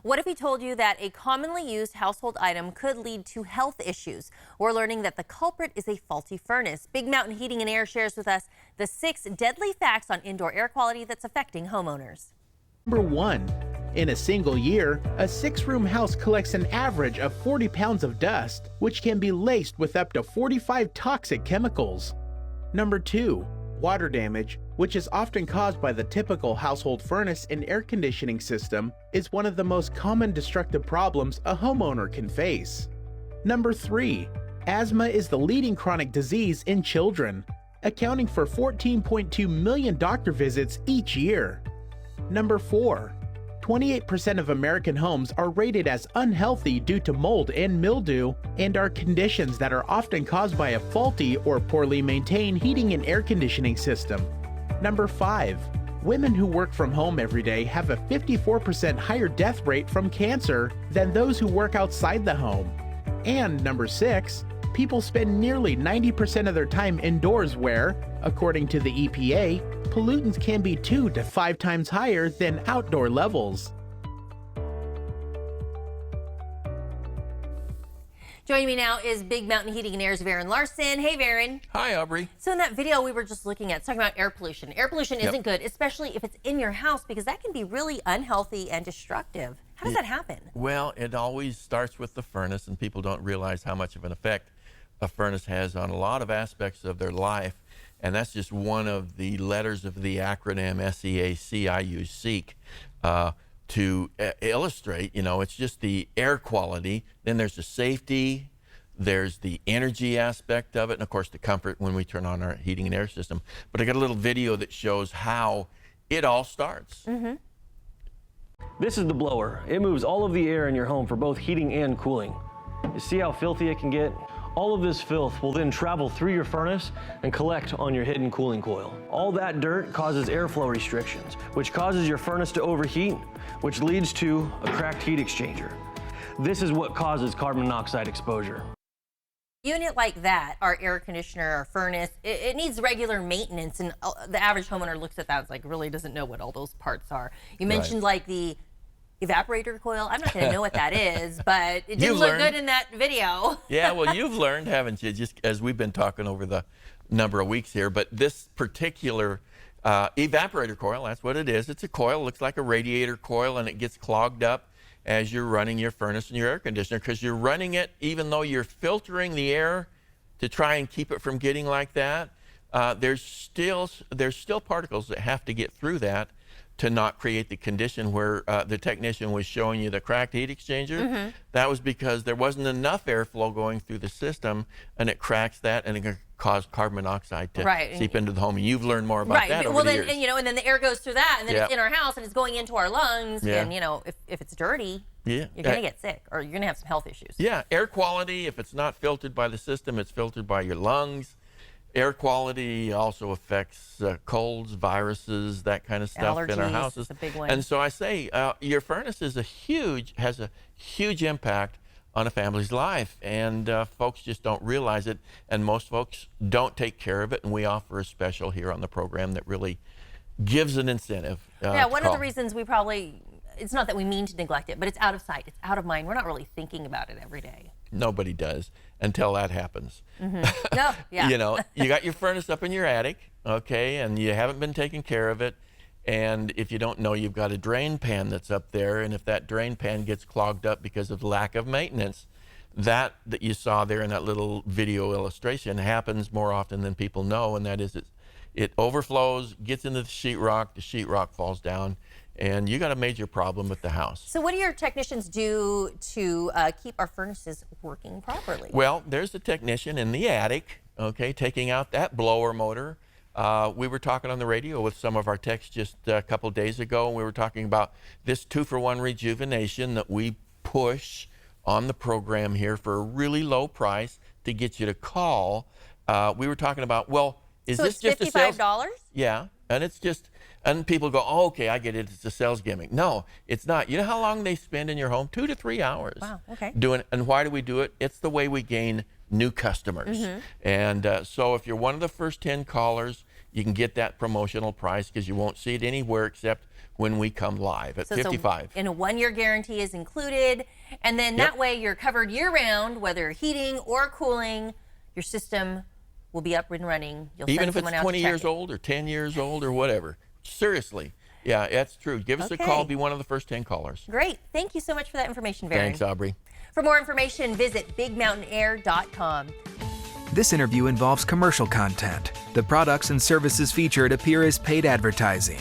What if we told you that a commonly used household item could lead to health issues? We're learning that the culprit is a faulty furnace. Big Mountain Heating and Air shares with us the 6 deadly facts on indoor air quality that's affecting homeowners. Number 1. In a single year, a 6-room house collects an average of 40 pounds of dust, which can be laced with up to 45 toxic chemicals. Number 2. Water damage, which is often caused by the typical household furnace and air conditioning system, is one of the most common destructive problems a homeowner can face. Number 3. Asthma is the leading chronic disease in children, accounting for 14.2 million doctor visits each year. Number 4. 28% of American homes are rated as unhealthy due to mold and mildew and are conditions that are often caused by a faulty or poorly maintained heating and air conditioning system. Number 5. Women who work from home every day have a 54% higher death rate from cancer than those who work outside the home. And number 6. People spend nearly 90% of their time indoors where, according to the EPA, pollutants can be 2 to 5 times higher than outdoor levels. Joining me now is Big Mountain Heating and Air's Varen Larson. Hey, Varen. Hi, Aubrey. So in that video we were just looking at, it's talking about air pollution. Air pollution isn't good, especially if it's in your house, because that can be really unhealthy and destructive. How does that happen? Well, it always starts with the furnace, and people don't realize how much of an effect a furnace has on a lot of aspects of their life. And that's just one of the letters of the acronym SEAC. I use SEEK to illustrate, it's just the air quality. Then there's the safety, there's the energy aspect of it, and of course the comfort when we turn on our heating and air system. But I got a little video that shows how it all starts. This is the blower. It moves all of the air in your home for both heating and cooling. You see how filthy it can get? All of this filth will then travel through your furnace and collect on your hidden cooling coil. All that dirt causes airflow restrictions, which causes your furnace to overheat, which leads to a cracked heat exchanger. This is what causes carbon monoxide exposure. Unit like that, our air conditioner, our furnace, it needs regular maintenance, and the average homeowner looks at that and like really doesn't know what all those parts are. You mentioned like the evaporator coil. I'm not going to know what that is, but it didn't look good in that video. Yeah, well, you've learned, haven't you, just as we've been talking over the number of weeks here. But this particular evaporator coil, that's what it is. It's a coil, looks like a radiator coil, and it gets clogged up as you're running your furnace and your air conditioner, because you're running it even though you're filtering the air to try and keep it from getting like that. There's still particles that have to get through that to not create the condition where the technician was showing you the cracked heat exchanger. That was because there wasn't enough airflow going through the system, and it cracks that, and it can cause carbon monoxide to seep into the home. And you've learned more about that over the years. And then the air goes through that, and then it's in our house, and it's going into our lungs. And if it's dirty, you're going to get sick, or you're going to have some health issues. Yeah, air quality, if it's not filtered by the system, it's filtered by your lungs. Air quality also affects colds, viruses, that kind of stuff in our houses. Is a big one. And so I say your furnace has a huge impact on a family's life, and folks just don't realize it, and most folks don't take care of it, and we offer a special here on the program that really gives an incentive. One of the reasons we probably, it's not that we mean to neglect it, but it's out of sight, it's out of mind. We're not really thinking about it every day. Nobody does until that happens. No, yeah. You got your furnace up in your attic, okay, and you haven't been taking care of it. And if you don't know, you've got a drain pan that's up there, and if that drain pan gets clogged up because of lack of maintenance, that you saw there in that little video illustration happens more often than people know, and that is it overflows, gets into the sheetrock falls down, and you got a major problem with the house. So what do your technicians do to keep our furnaces working properly? Well, there's a technician in the attic, okay, taking out that blower motor. We were talking on the radio with some of our techs just a couple days ago, and we were talking about this 2-for-1 rejuvenation that we push on the program here for a really low price to get you to call. We were talking about, well, is this just $55? Yeah, and it's just, and people go, oh, okay, I get it, it's a sales gimmick. No, it's not. You know how long they spend in your home? 2 to 3 hours. Wow, okay. Doing it. And why do we do it? It's the way we gain new customers. And so if you're one of the first 10 callers, you can get that promotional price because you won't see it anywhere except when we come live at So 55. And a 1-year guarantee is included. And then that way you're covered year round, whether heating or cooling, your system will be up and running. You'll Even send if it's someone out 20 to check years it. old or 10 years old or whatever. Seriously. Yeah, that's true. Give us a call. Be one of the first 10 callers. Great. Thank you so much for that information, Varen. Thanks, Aubrey. For more information, visit bigmountainair.com. This interview involves commercial content. The products and services featured appear as paid advertising.